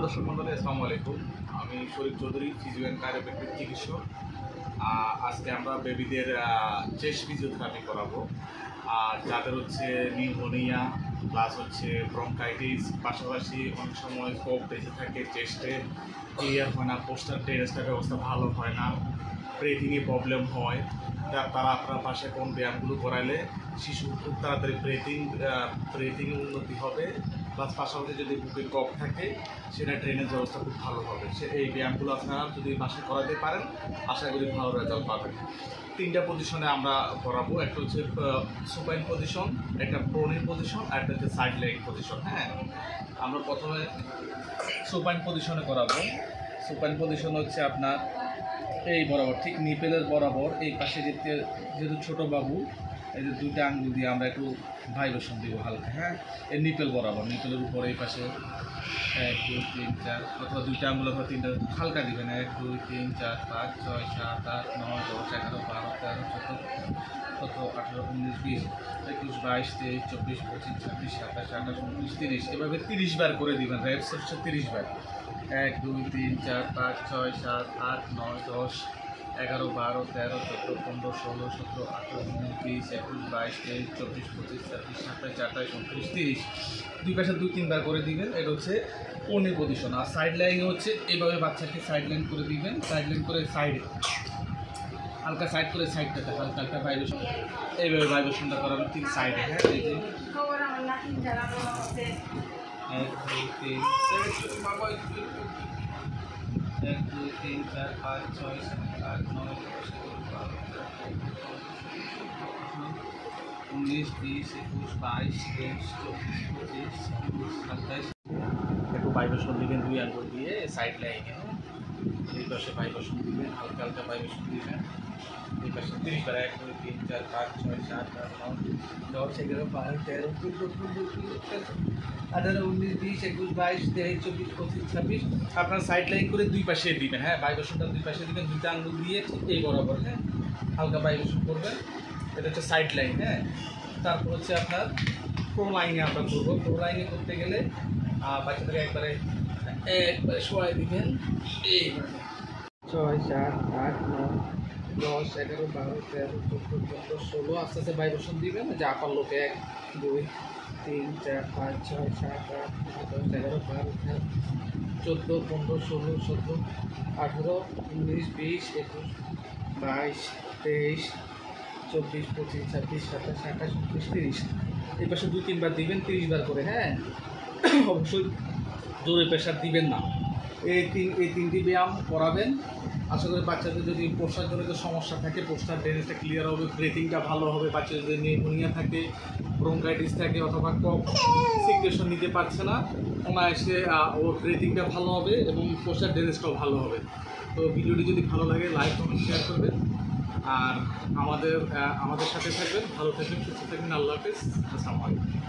দর্শক মন্ডলী, আসসালামু আলাইকুম। আমি শরীফ চৌধুরী, ফিজিও অ্যান্ড কাইরোপ্র্যাকটিক চিকিৎসক। আজকে আমরা বেবিদের চেস্ট ফিজিওথেরাপি করাবো। আর যাদের হচ্ছে নিউমোনিয়া প্লাস হচ্ছে ব্রঙ্কাইটিস, পাশাপাশি অনেক সময় কফ বেঁচে থাকে, চেস্টে ক্লিয়ার হয় না, পোস্টার ড্রেনেজটার ব্যবস্থা ভালো হয় না, ব্রেথিংয়ে প্রবলেম হয়, তারা আপনার বাসায় কোন ব্যায়ামগুলো করাইলে শিশু খুব তাড়াতাড়ি ব্রেথিংয়ে উন্নতি হবে, প্লাস পাশাপাশি যদি বুকে কফ থাকে সেটা ড্রেনেজ ব্যবস্থা খুব ভালো হবে। এই ব্যায়ামগুলো আপনারা যদি বাসায় করাতে পারেন আশা করি ভালো রেজাল্ট পাবেন। 3টা পজিশনে আমরা করাবো, একটা হচ্ছে সুপাইন পজিশন, একটা প্রোনিং পজিশন, আর একটা হচ্ছে সাইড লেগ পজিশন। হ্যাঁ, আমরা প্রথমে সুপাইন পজিশনে করাবো। সুপাইন পজিশন হচ্ছে আপনার এই বরাবর, ঠিক নিপেলের বরাবর এই পাশে যেহেতু ছোটো বাবু, এই যে 2টা আঙ্গুল দিয়ে আমরা একটু ভাইব্রেশন দিব হালকা। হ্যাঁ, এই নিপেল বরাবর, নিপেলের উপরে এই পাশে 1 2 3 4 অথবা 2টা আঙ্গুল অথবা 3টা হালকা দিবেন। 1 2 3 4 5 6 7 8 9 10 11 12 13 14 17 18 19 20 21 22 23 24 25 26 27 28 29 30, এভাবে 30 বার করে দিবেন। রেপস হচ্ছে 30 বার। 1 2 3 4 5 6 7 8 9 10 11 12 13 14 15 16 17 18 19 20 21 22 23 24 25 26 27 28 29 30, দুই পাশে 2-3 বার করে দিবেন। এটা হচ্ছে কোণে পজিশন। আর সাইড লাইনে হচ্ছে এইভাবে বাচ্চাকে সাইড লাইন করে দিবেন। সাইড লাইন করে সাইডে হালকা সাইড করে সাইডটাতে হালকা হালকা ভাইব্রেশন, এইভাবে ভাইব্রেশনটা করাবেন ঠিক সাইডে। হ্যাঁ, এই যে 1 2 3 1 2 3 4 5 6 7 8 9 10 11 12 13 19 20 21 22 23 24 25 26 27। একটু ভাইব্রেশন দিবেন 2 আঙ্গুল দিয়ে সাইড লাইনে। এই পাশে ভাইব্রেশন দিবেন, হালকা হালকা ভাইব্রেশন দিবেন। এই পাশে 30 বার। 1 2 3 4 5 6 7 8 9 10 11 12 13 14 15 16 18 19 20 21 22 23 24 25 26। আপনার সাইড লাইন করে দুই পাশে দিবেন। হ্যাঁ, ভাইব্রেশনটা দুই পাশে দিবেন, 2টা আঙ্গুল দিয়ে ঠিক এই বরাবর। হ্যাঁ, হালকা ভাইব্রেশন করবেন। এটা হচ্ছে সাইড লাইন। হ্যাঁ, তারপর হচ্ছে আপনার প্রো লাইনে আমরা করবো। প্রো লাইনে করতে গেলে বাচ্চাদের একবারে শোয়াই দিবেন। এই 6 7 8 9 10 11 12 13 14 15 16 আস্তে আস্তে ভাইব্রেশন দিবেন। যে আপার লোকে 1 2 3 4 5 6 7 8 9 10 11 12 13 14 15 16 17 18 19 20 21 22 23 24 25 26 27 28 29 30। এই পাশে 2-3 বার দিবেন, 30 বার করে। হ্যাঁ, অবশ্যই জোরে প্রেশার দিবেন না। এই 3টি ব্যায়াম করাবেন। আশা করি বাচ্চাদের যদি প্রস্রাবজনিত সমস্যা থাকে প্রস্রাব ড্রেনেজটা ক্লিয়ার হবে, ব্রিথিংটা ভালো হবে। বাচ্চাদের যদি নিউমোনিয়া থাকে, ব্রঙ্কাইটিস থাকে অথবা কফ সিক্রেশন নিতে পারছে না, অনায়াসে ওর ব্রিথিংটা ভালো হবে এবং প্রস্রাব ড্রেনেজটাও ভালো হবে। তো ভিডিওটি যদি ভালো লাগে লাইক কমেন্ট শেয়ার করবেন। আর আমাদের সাথে থাকবেন। ভালো থাকবেন, সুস্থ থাকবেন। আল্লাহ হাফেজ। আসসালামু আলাইকুম।